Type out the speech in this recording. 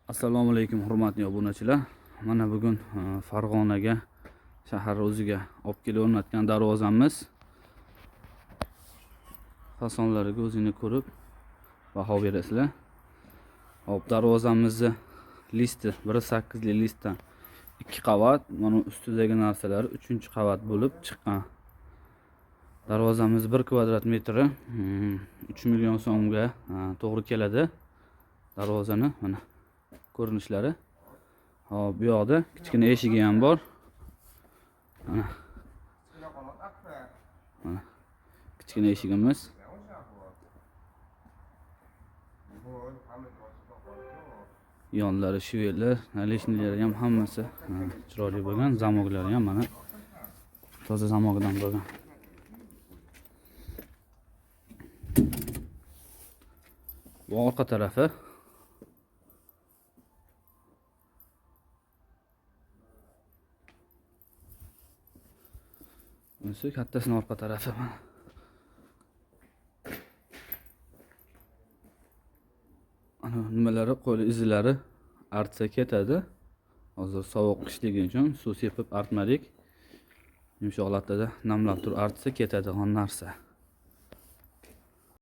Assalomu alaykum hurmatli obunachilar. Mana bugun Farg'onaga shahar o'ziga olib kelib o'rnatgan darvozamiz. Fasonlariga o'zini ko'rib baho berasizlar. Hop, darvozamizni listi 1.8 li listdan 2 qavat, mana ustidagi narsalar 3-qavat bo'lib chiqqan. Darvozamiz 1 kvadrat metri 3 million so'mga to'g'ri keladi. Darvozani mana ko'rinishlari. Hop, bu yoqda kichkina eshigi ham bor. Mana kichkina eshigimiz. Yonlari shivellar, naleshnilari ham hammasi chiroyli bo'lgan, zamoglari ham mana toza zamogdan bo'lgan. Bu orqa tarafi. Bunisi kattasini orqa tarafi. Ana nimalari, qo'l izlari artsa ketadi. Hozir sovuq qishligi uchun suv sepib artmadik. Yumshoqlatadi, namlab turib artsa ketadigan narsa.